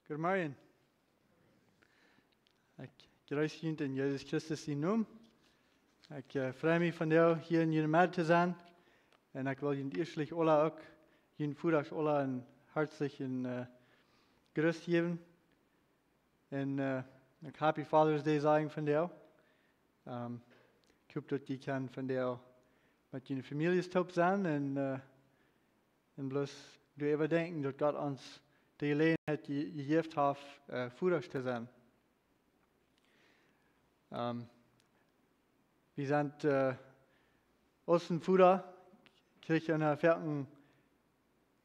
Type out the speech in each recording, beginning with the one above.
Goedemorgen. Ik groet jullie in Jezus Christus zijn naam. Ik freue mich van jou hier in jullie midden te zijn. En ik wil jullie eerstelijk alle ook, jullie voeders alle een hartelijke groet geven. En ik Happy Father's Day zeggen van jou. Ik hoop dat je kan van jou met jullie families top zijn. En bloos doe even denken dat God ons de gelegenheid gegeven heeft voeders te zijn. Wir sind aus dem Fuder, krieg eine Ferken,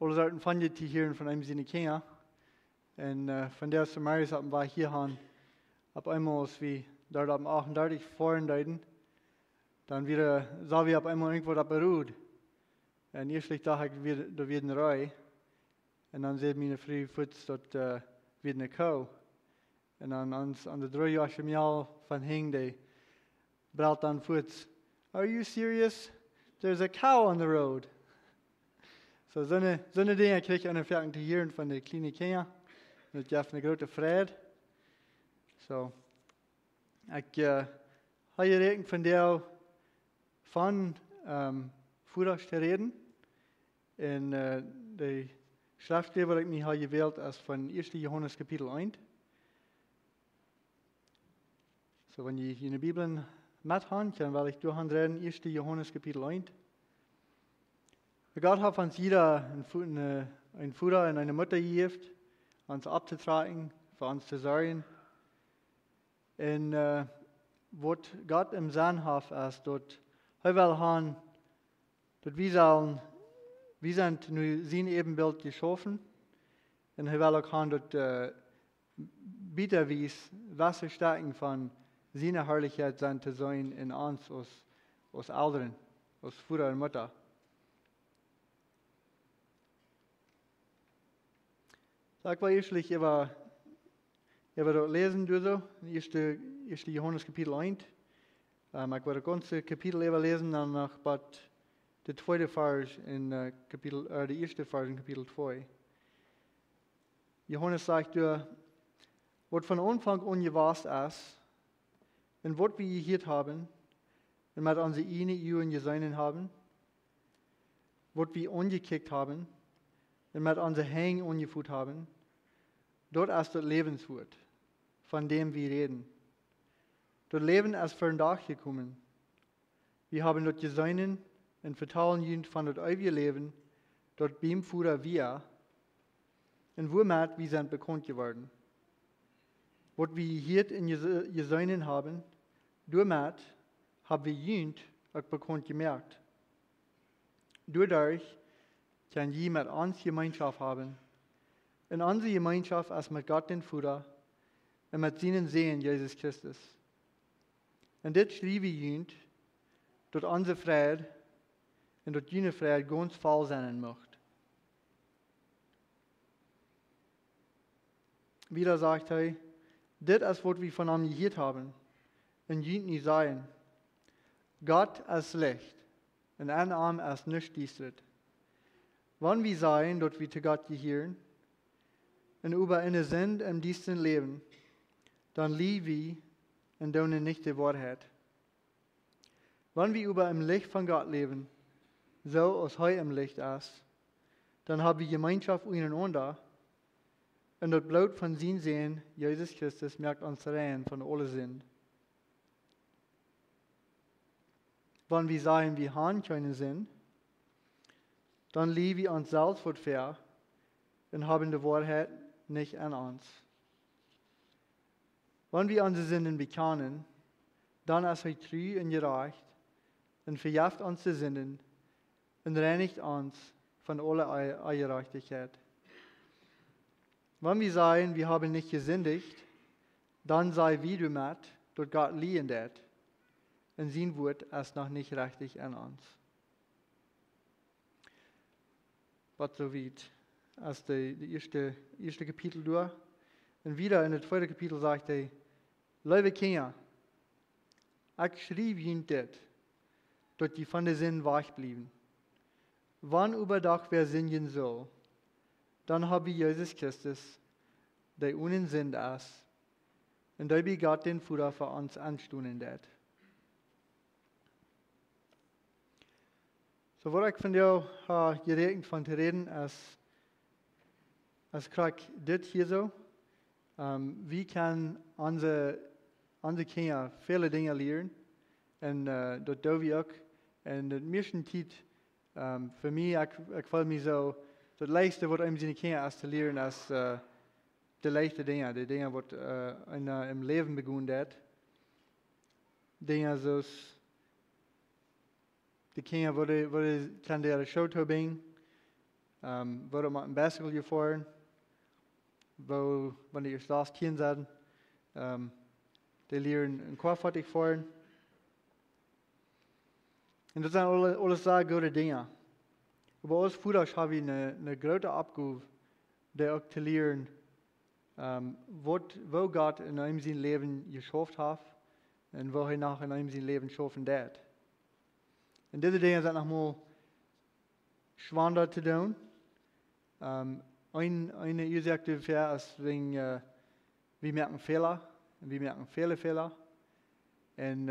alle sollten von dir hören von einem seiner Kinder. Und von der Samaris hatten wir hier haben, ab einmal, als wir dort am 38 vorhin deuten, dann wieder, sah wir ab einmal irgendwo das beruht. Und erstlich dachte ich, da wird eine Rei. Und dann sieht meine Frau Fuß, dort wird eine Kuh. Und dann an der 3 Jahre Jahr von hing, die belt dann Fuß. Are you serious? There's a cow on the road. So eine Dinge krieg ich eine Ferken zu hören von den kleinen Kindern. Das gibt eine große Freude. So, ich habe gerechnet von der von Fuder zu reden. Und die Schriftgeber, die ich mir gewählt habe, ist von 1. Johannes Kapitel 1. So, wenn ihr in der Bibel mithabt, dann werde ich durchreden, 1. Johannes Kapitel 1. Gott hat uns jeder ein Vater und eine Mutter gegeben, uns abzutragen, für uns zu sorgen. Und was Gott im Sinn hat, ist, dass wir sind nu sein Ebenbild geschaffen und er will auch haben, dass bitterwies Wasserstecken von seiner Herrlichkeit sein zu sein in uns als Eltern, als Vater und Mutter. Sag mal erstlich, ich werde dort lesen, du so, 1. Johannes Kapitel 1. Ich werde das ganze Kapitel lesen, dann noch der zweite Vers in der erste Vers in Kapitel 2. Johannes sagt, was von Anfang an gewusst ist, und was wir gehört haben, und mit unseren Ehren gesehen haben, was wir angekickt haben, und mit unseren Hängen angeführt haben, dort ist das Lebenswort, von dem wir reden. Das Leben ist für den Tag gekommen. Wir haben dort gesehen und vertellen ihnen von das ewige Leben, dort beim Vater wir, und womit wir sind bekannt geworden. Was wir hier in gesehen haben, damit haben wir ihnen auch bekannt gemerkt. Dadurch kann jemand mit uns Gemeinschaft haben. Und unsere Gemeinschaft ist mit Gott, den Vater, und mit seinen Sohn, Jesus Christus. Und das schreibe ich ihnen, dass unsere Freude und dass jene Freude ganz voll sein möchte. Wieder sagt er, das ist, was wir von ihm gehört haben. Und jene nicht sagen, Gott ist Licht, und an ihm ist nichts düstert. Wenn wir sagen, dass wir zu Gott gehören, und über eine sind im düsteren Leben, dann lieben wir und tun nicht die Wahrheit. Wenn wir über im Licht von Gott leben, so als er im Licht ist, dann haben wir Gemeinschaft untereinander, und das Blut von seinem Sohn, Jesus Christus, merkt uns rein von allen Sünden. Wenn wir sagen, wir haben keine Sinn, dann lieben wir uns selbst fair und haben die Wahrheit nicht an uns. Wenn wir unsere Sünden bekennen, dann ist er treu und gerecht und vergibt uns die Sünden und reinigt uns von aller Ungerechtigkeit. Wenn wir sagen, wir haben nicht gesündigt, dann sei wie du mit, dass Gott lieben wird. Und sein Wort ist noch nicht richtig an uns. Was so weit als die erste Kapitel durch. Und wieder in das zweite Kapitel sagt er, liebe Kinder, ich schrieb ihnen das, dass die von der Sinn wegblieben. Wann überdacht wer singen soll, dann habe ich Jesus Christus die unen sind ist, und da bi Gott den Futter für uns anstunden det. So wat ik van jou gerekend van te reden, als krijg dit hier zo, wie kan onze kinderen vele dingen leren, en dat doen we ook. En de meeste tijd, voor mij, ik voel me zo, het leukste wat een zijn kinderen is te leren, is de leichte dingen, de dingen wat in leven begonnen dat. Dingen zoals de kinderen worden kan de show toe brengen, worden met een bicycle gefahren, wanneer je als kind zijn, die leren een kwaadvattig fahren. En dat zijn alles zeer goede dingen. Maar als voeders hebben we een grote opgave, die ook te leren, wat God in hem zijn leven geschaffen heeft, en wat hij nog in hem zijn leven geschaffen heeft. En deze dingen zijn nog maar schwander te doen. Een gezegde ver is, we merken Fehler, en we merken viele Fehler. En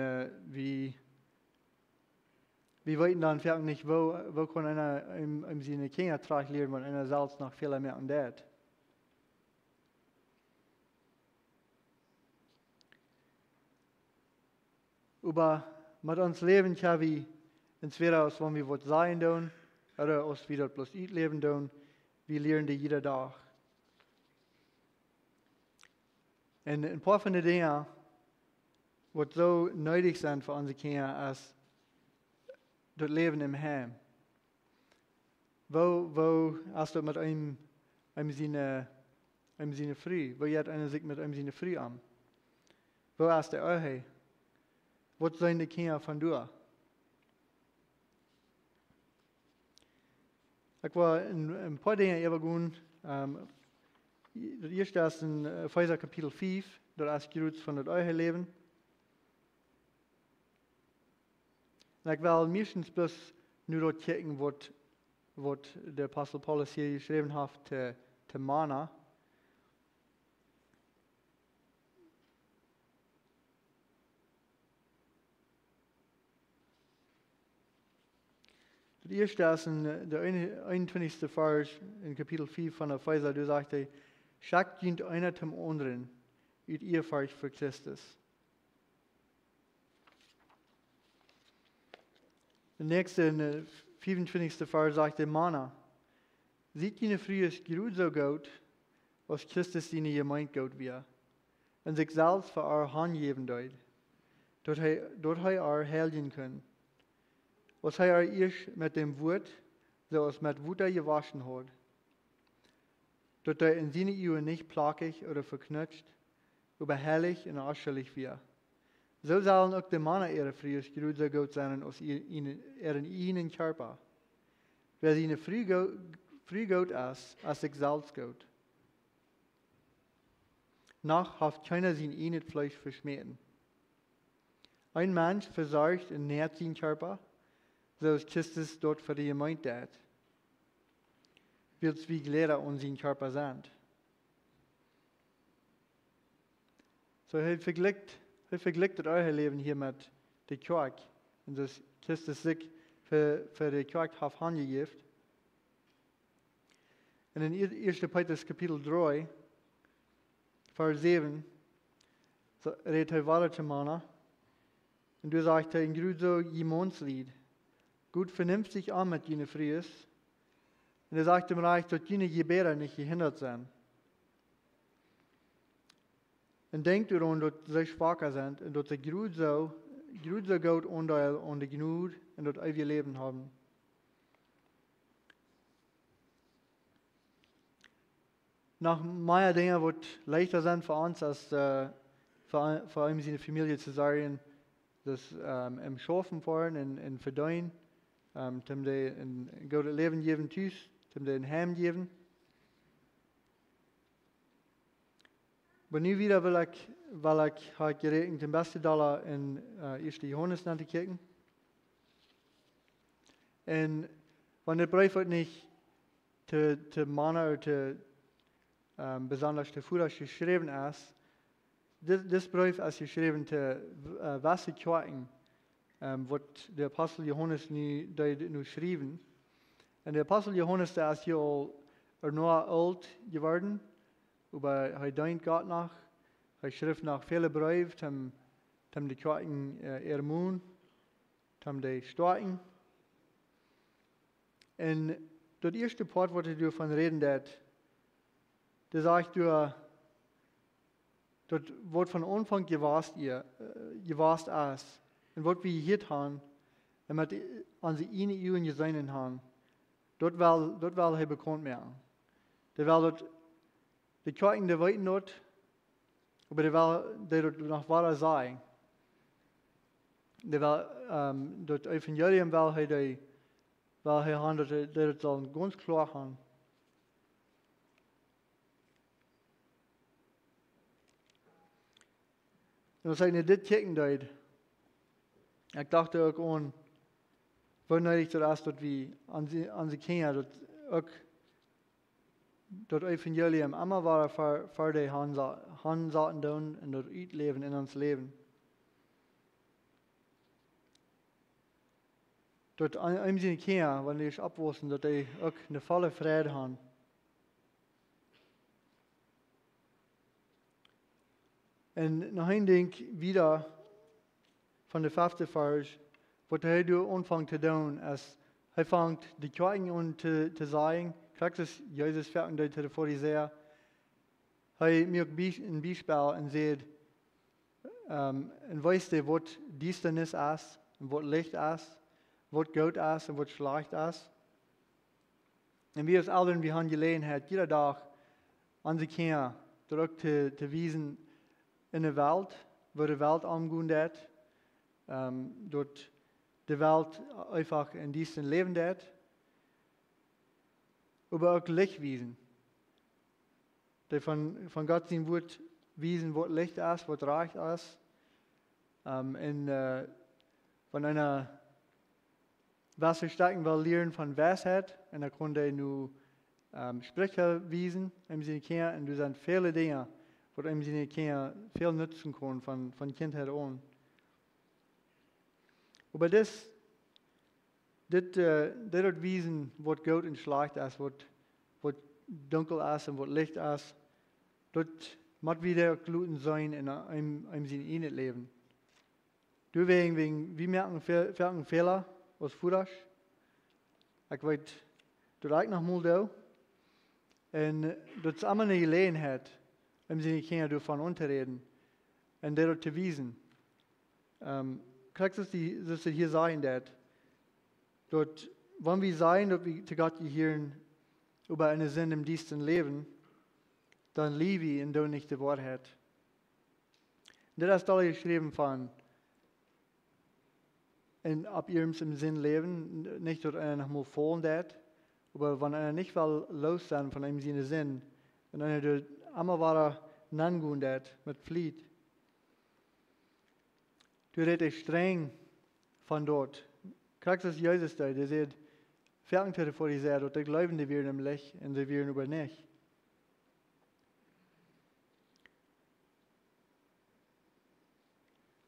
we weten dan vaak niet, wo kan einer zijn Kinder terug leren, want einer zelfs nog Fehler merken dat. Aber mit uns Leben kann wir entweder als wenn wir was sein tun, oder als wir das bloß leben tun, wir lernen die jeder Tag. Und ein paar von den Dingen, was so nötig sind für unsere Kinder, ist das Leben im Heim. Wo hast du mit einem seine Früh? Wo hat einer sich mit einem seine Früh an? Wo hast du auch? Was sind die Kinder von dir? Ich war in ein paar Dinge übergegangen. Das erste ist in Epheser Kapitel 5, das ist gerührt von das eure Leben. Und ich will meistens bloß nur dort checken, was der Apostel Paulus hier geschrieben hat, zu Mana. Das erste ist in der 21. Vers in Kapitel 5 von Epheser, da sagt er, schackt dient einer zum anderen, ut Ehrfurcht für Christus. Der nächste, in der 25. Vers, sagt er, Mana, sieht jene früher gut so gut, als Christus seine Gemeinde gut wir, und sich selbst für eure Hand geben dort, dort er eure helden können. Was er euch mit dem Wort, so als mit Wutter gewaschen hat, dort er in seine Ehe nicht plagig oder verknutscht, aber herrlich und ausschuldig wird. So sollen auch die Männer ihre Frühe so gut sein als ihnen Körper. Wer seine Früh gut ist, als sich selbst gut. Noch hat keiner sein eigenes Fleisch verschmähen. Ein Mensch versorgt und nährt seinen Körper, so ist Christus dort für die Gemeinde hat. Wird wie Glieder an seinen Körper sind. So er vergleicht das euer Leben hier mit der Kirche. Und dass Christus sich für die Kirche hat angegeben. Und in 1. Petrus Kapitel 3, Vers 7, so redet er weiter zu Männer. Und du sagst, in Grüß so Jemonslied. Gut vernünftig an mit jene Fries. Und er sagte mir eigentlich, dass jene Gebäre nicht gehindert sind. Und denkt daran, dass sie schwacher sind und dass sie gut so gut Anteil an der Gnade und das ewige Leben haben. Nach mehr Dingen, die leichter sind für uns, als für eine Familie zu sagen, dass im Schaffen fahren und verdienen, dem die ein gutes Leben geben, dem die ein Heim geben. Aber nu wieder will ich halt gerechnet den besten Dollar in 1. Johannes nach kijken. Und wenn der Brief nicht zu Männer oder besonders der Fuß geschrieben ist. Das Brief ist geschrieben zu welche Kirchen, was der Apostel Johannes nu schrieben. Und der Apostel Johannes, der ist ja nur alt geworden, aber er denkt Gott nach. Er schrift nach viele Briefe, die Kirchen ermahnen, die starten. Und das erste Part, was ich davon reden, das sagt du, das wird von Anfang gewasst ist. Und was wir hier haben, und mit unsere eine Uhren gesehen haben, dort will er bekannt werden. Der will dort, die Kirchen, die weiten dort, aber der will dort noch weiter sein. Der will, dort Evangelium will er haben, der soll ganz klar haben. Und als ich dit kijken deed, ik dacht ook aan, wanneer ik dat als dat we aan ze kennen, dat ook dat Evangelium immer war voor die hand zaten doen en dat uitleven in ons leven. Dat aan ze kennen, wanneer ik opwassen, dat die ook een volle vrede hebben. En nog een ding wieder van de 5e vers, wat hij doet aanvangt te doen, is hij vangt de kirchen aan te zeggen, Christus Jezus verken dat de Farisäer. Hij maakt een bijspel en zegt, en wijst hij wat duisternis is, en wat licht is, wat goed is en wat slecht is. En wie als ouderen, we hebben gelegenheid, iedere dag onze kinderen terug te wijzen in de wereld, waar de wereld aangaan deed, dat de wereld einfach in diesem leven deed, aber ook licht wijzen. Dat van God zijn woord wijzen wat licht is, wat recht is. En van einer Wasserstecken wil leren van wijsheid, en dan kon hij nu Sprecher wijzen, en er zijn vele dingen, wat hem veel nutzen kon van kindheid aan. Aber dit wijzen wat goed en slecht is, wat donker is en wat licht is, dat moet weer gluten zijn in zijn het leven. Deswegen, we merken Fehler als Fuß. Ik weet dat ik nog mal doe. En dat is allemaal een gelegenheid, zijn kinderen ervan aan te reden en dat te wijzen. Kijk, dat ze hier zeggen dat wanneer we zeggen dat we te God gehören über eine Sinn im diesem Leben, dann lieben wir und tun nicht die Wahrheit. Das ist alle geschrieben von ab ihrem Sinn leben, nicht dass einer noch mal fallen wird, aber wenn einer nicht will los sein von einem seinen Sinn, und einer der immer weiter nachgehen wird mit Flieh. Du redest streng von dort. Kriegst das Jesus da, der sagt, Verken vor die Seite, dort glauben die wir im Licht und sie werden über nicht.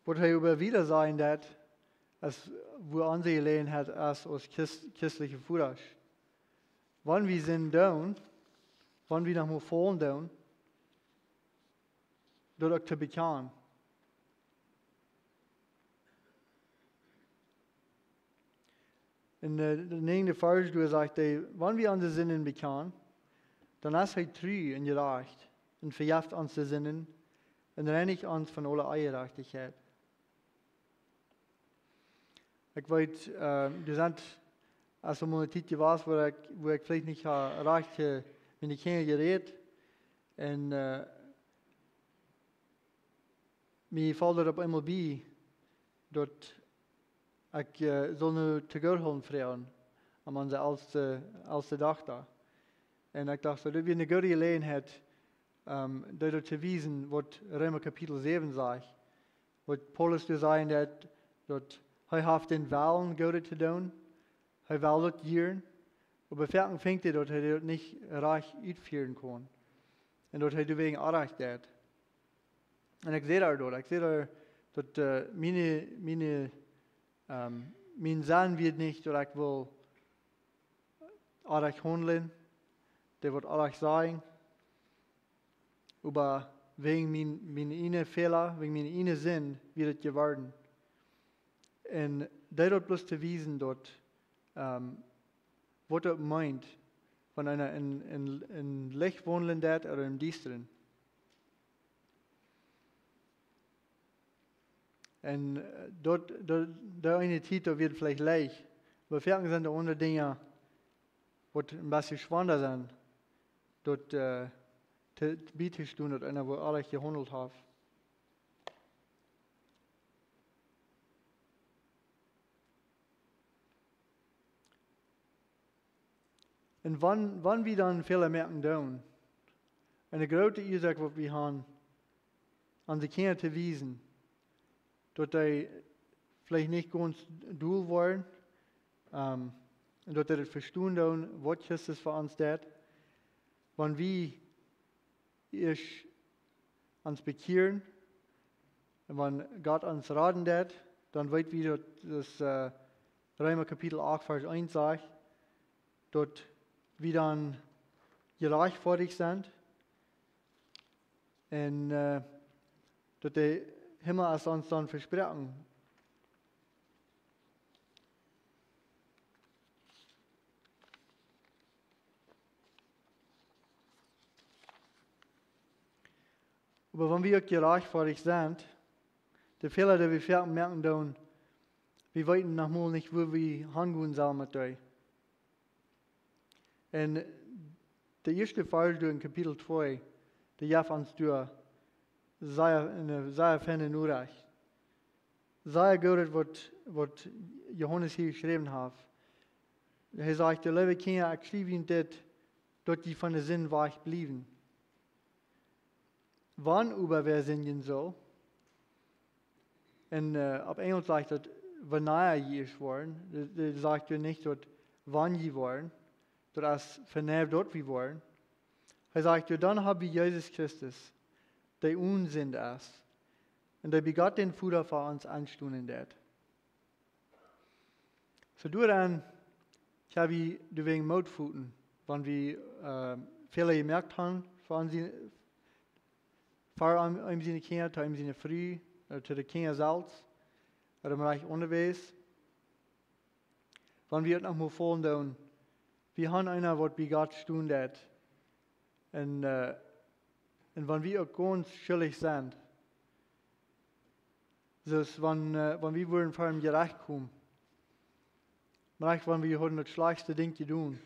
Was er über wieder sein wird, als wo unsere Gelegenheit ist als christliche Fuß. Wenn wir sind down, wenn wir noch mal fallen down, dort auch zu bekennen. In der 9. Vers, du sagst, wenn wir unsere Sinnen bekennen, dann ist er treu und gerecht und vergibt unsere Sinnen und reinigt uns von aller Ungerechtigkeit. Ich weiß, du sind also mal eine Zeit gewesen, wo ich vielleicht nicht recht mit den Kindern geredet und mir fällt das auf einmal bei, dass ich soll nu te Gott holen fragen, am onze oudste dag daar. En ik dacht, dat is een goede gelegenheid, dat te wijzen wat Römer kapitel 7 zegt. Wat Paulus dus zei, dat hij heeft den Willen Gottes te doen, hij wil dat jaren, aber verken fängt dat hij dat niet recht uitvoeren kon. En dat hij wegen aandacht deed. En ik zie daar dat. Ik zie daar dat mijn zin wird niet dat ik wil aandacht handelen. Der wird aandacht sagen. Aber wegen mijn ene Fehler, wegen mijn ene Sinn wird es geworden. En dat bloß te wijzen dat wat het meint, van einer in Licht wandelen dat oder im Düsteren. En dat eine tijd dat wird vielleicht leicht. Aber vielleicht sind da andere Dinge, wat ein bisschen schwander sind, dat te bieten stehen, dat einer wo alles gehandelt hat. Und wann wir dann Fehler merken tun, eine große Ursache, was wir haben, an die Kinder zu wiesen, dass die vielleicht nicht ganz doel waren, und dass die das verstehen tun, was Christus für uns tut, wenn wir uns bekehren, und wenn Gott uns raten tut, dann weit wir das Römer Kapitel 8, Vers 1 sagt, dass wir dann gerechtfertigt sind und dass der Himmel es uns dann versprechen. Aber wenn wir gerechtfertigt sind, der Fehler, den wir merken, dann, wir wissen nochmal nicht, wo wir hingehen sollen mit euch. Und der erste Fall in Kapitel 2, der gab uns durch sehr feine Nachricht. Sehr gut, was Johannes hier geschrieben hat. Er sagt, liebe Kinder, ich schreibe Ihnen das, dass die von der Sinn weich blieben. Wann über wer singen soll, und auf Englisch sagt das, wann je ist worden, das sagt er nicht, dass wann je waren, dass es vernäht dort wie waren. Er sagt, dann habe ich Jesus Christus, der Unsinn ist, und der begot den Futter für uns anstunden wird. So du dann, ich habe wegen Mutfuten, wenn wir Fehler gemerkt haben, vor einem seine Kinder, zu einem seine Früh, oder zu den Kindern selbst, oder im Bereich unterwegs. Wenn wir es nochmal fallen tun, wir haben einer, was bei Gott stehen hat. Und wenn wir auch ganz schuldig sind, so wenn wir wollen vor ihm gerecht kommen, vielleicht wenn wir heute das schlechteste Ding tun,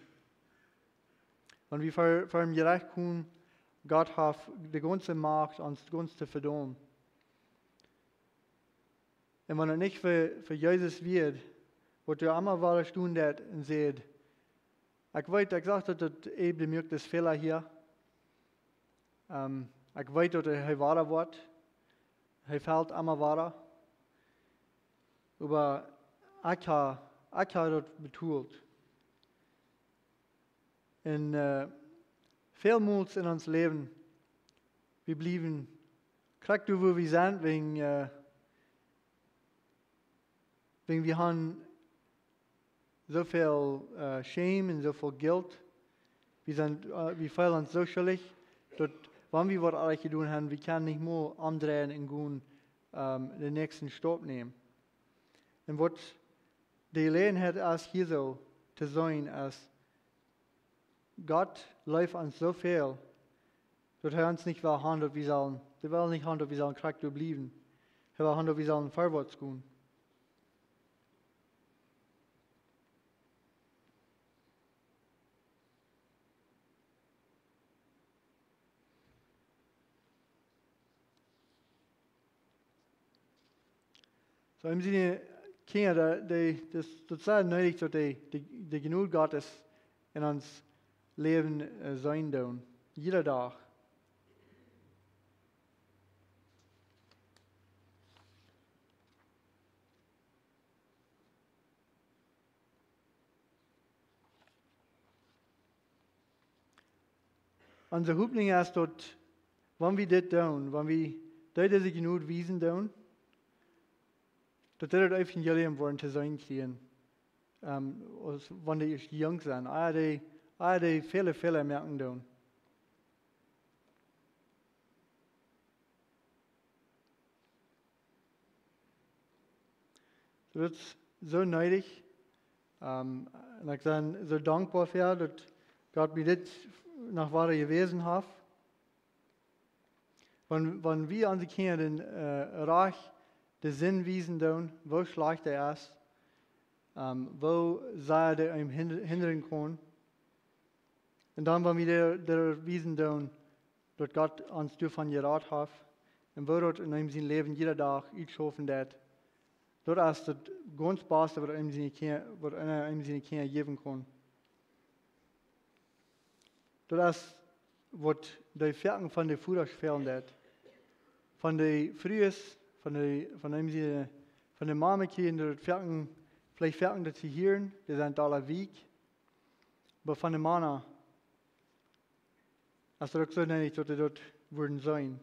wenn wir vor ihm gerecht kommen, Gott hat die ganze Macht, uns ganz zu verdammen. Und wenn er nicht für Jesus wird, wird er immer wieder stehen und sagt, ich weiß, ich sage, dass das eben mir das Fehler hier. Ich weiß, dass er wahr wird. Er fällt immer wahr. Aber ich habe das betont. Und vielmals in uns Leben, wir blieben, kriegt du, wo wir sind, wegen wir haben so viel Scham und so viel Guilt. Wir fühlen uns so schuldig, dass, wenn wir was alles getan haben, wir können nicht mehr umdrehen und gehen, den nächsten Stopp nehmen. Und was die Gelegenheit ist, hier so zu sein, ist, Gott läuft uns so viel, dass er uns nicht will haben, dass wir sollen, er will nicht haben, dass wir sollen Charakter bleiben. Er will haben, dass wir sollen vorwärts gehen. So im Sinne, Kinder, das ist nötig, dass die Genug Gottes in uns Leben sein tun. Jeder Tag. Unsere Hoffnung ist, dass wenn wir das tun, wenn wir diese genug Wiesen tun, dass das Evangelium worden zu sein kriegen, wenn die jung sind, die viele merken tun. So, das ist so neidig. Und ich bin so dankbar für, dass Gott mir das nach was gewesen hat. Wenn wir unsere Kinder den Reich den Sinn wiesen tun, wo schlecht er ist, wo sei der ihm hindern kann. Und dann, wenn wir der wiesen tun, dass Gott uns davon geraten hat, und wo dort in ihm sein Leben jeder Tag schaffen wird, das ist das ganz Beste, was einer ihm seine Kinder geben kann. Das ist, was die Ferken von der Futter fehlen wird. Von der Frühes, von der Mama Kinder, vielleicht Ferken, die sie hören, die sind alle Weg. Aber von der Mama, ist das auch so nicht, dass die dort würden sein.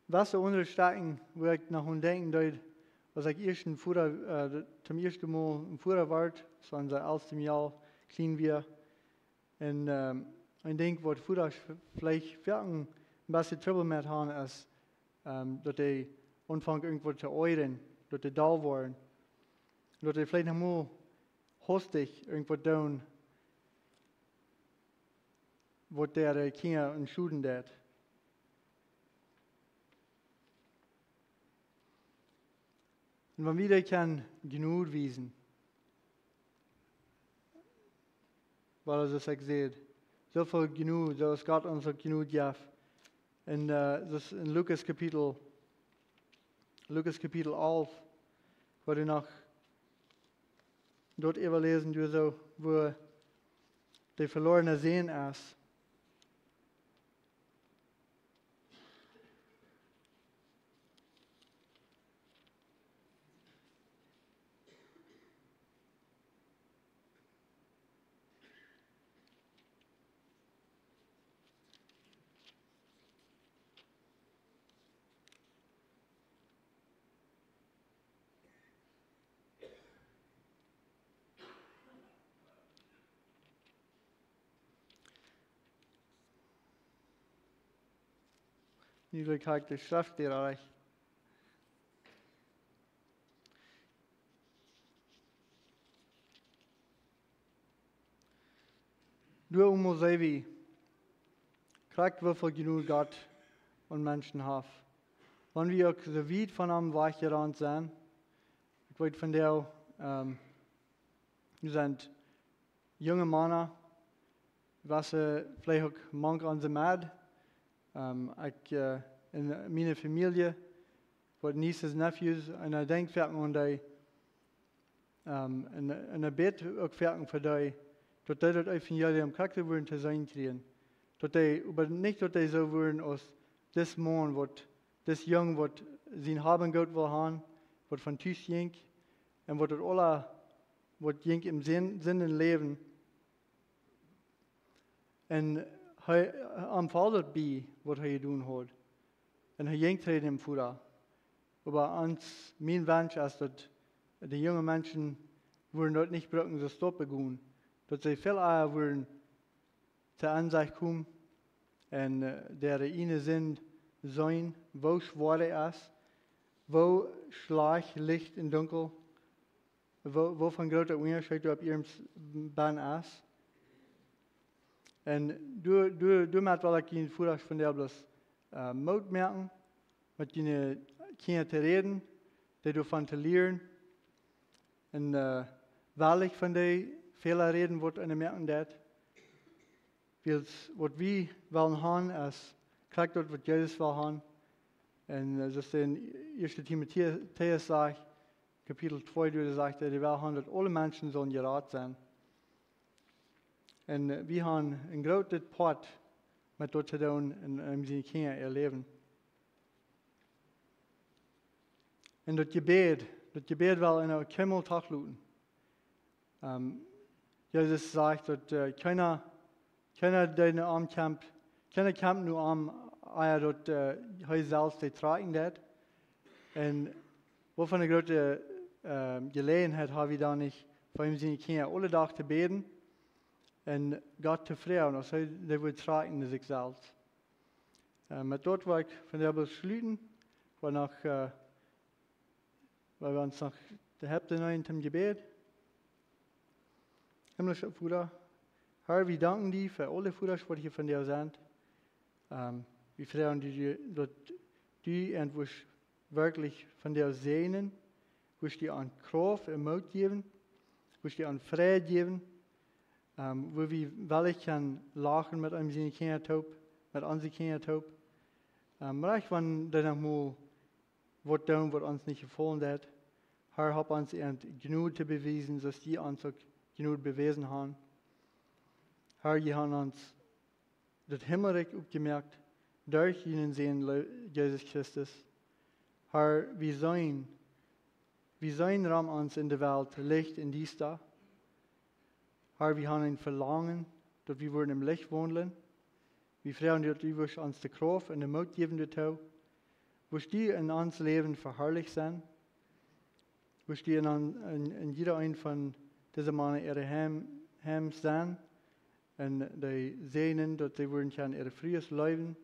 Was so unsere Stärken, wo ich nach und denken, als ich zum ersten Mal im Futter war, so in seinem ersten Jahr, klein wir. Und ich denke, was Futter vielleicht ein bisschen Trouble mit haben, ist, dass die anfangen irgendwo zu euren, dass die da waren. Dass die vielleicht noch mal hostig irgendwo tun, was der Kinder und Schuden tut. Und wenn wir die kann genug wiesen, weil es sich sieht, so viel genug, so ist Gott uns genug gibt. Und das ist in Lukas Kapitel 11, wo du noch dort überlesen, so, wo der verlorene Sehen ist. Nu ga ik de schrift hier. Door Mosevi krijgt we voor genoeg Gott und Menschen haben. Wenn wir auch so weit von einem weggerannt sind, ich weiß von der, wir sind junge Männer, was vielleicht auch manche an der Mad, in meiner Familie, wat Nieces, Nephews, en ik denk werken aan die, en een bed ook werken voor die, dat die dat Evangelium karakter worden te zijn krijgen. Dat die, maar niet dat die zo worden als this man, this jong, wat zijn haben Gott wil gaan, wat van thuis jink, en wat het alle, wat jink im Sinn in leven. En hij aanvalt bij wat hij doen had. En hij jenkt het hem voor. Maar mijn wens is dat de jonge mensen worden dat niet brauchen, zo stoppen gaan. Dat ze veel eher worden te aanzicht komen. En der ene zin zijn, wo schwaar is, wo schlag licht en donker, wo van grote onderscheid op ihrem baan is. En du maakt wel ik in voordag van der bloß moed merken, met je kinderen te reden, die ervan te leren. En waarlijk van die vele reden wordt en merken dat. Wat we willen gaan is, krijg dat wat Jezus wil gaan. En zoals in 1. Timotheus zegt, kapitel 2, du zegt, dat hij wil gaan dat alle mensen zullen geraad zijn. En we hebben een groot part met dat te doen en zijn kinderen erleven. En dat gebed wel in een kimmel teruglaten. Jesus sagt, dass keiner deine Arm kämpft, keiner kämpft nur am Eier, dass er selbst die tragen hat. Und wovon eine große Gelegenheit habe ich da nicht, vor allem sind die Kinder alle Tag zu beten und Gott zu fragen, dass er will tragen sich selbst. Mit dort war ich von der beschließen, weil wir uns noch die Hälfte neuen zum Gebet. Himmlischer Vater, Herr, wir danken dir für alle Futter, was hier von dir sind. Wir fragen dir, dass du etwas wirklich von dir sehnen, was dir an Kraft und Mut geben, was dir an Freiheit geben, wo wir wirklich kann lachen mit einem seinen Kindern, mit unseren Kindern. Maar ich wenn dann mal was tun, was uns nicht gefallen hat, Herr, hab uns genug zu beweisen, dass die uns auch genug bewiesen haben. Herr, die haben uns das Himmelreich aufgemerkt, durch ihnen sehen, Jesus Christus. Herr, wir sein Raum uns in der Welt, Licht in dies da. Herr, wir haben ein Verlangen, dass wir im Licht wohnen. Wir fragen dir, dass du uns die Kraft und den Mut geben dazu, was die in uns Leben verherrlicht sind, was die in jeder ein von diesen Männern ihre Heim sind, und die sehen, dass sie wollen können ihre freies Leben,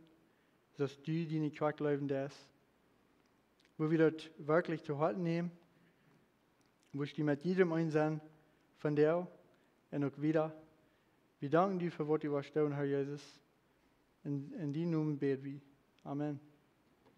dass du die nicht quack leben lässt, wo wir das wirklich zu halten nehmen, wo die mit jedem ein sind von dir und auch wieder. Wir danken dir für was du was tun, Herr Jesus. In die Namen beten wir. Amen.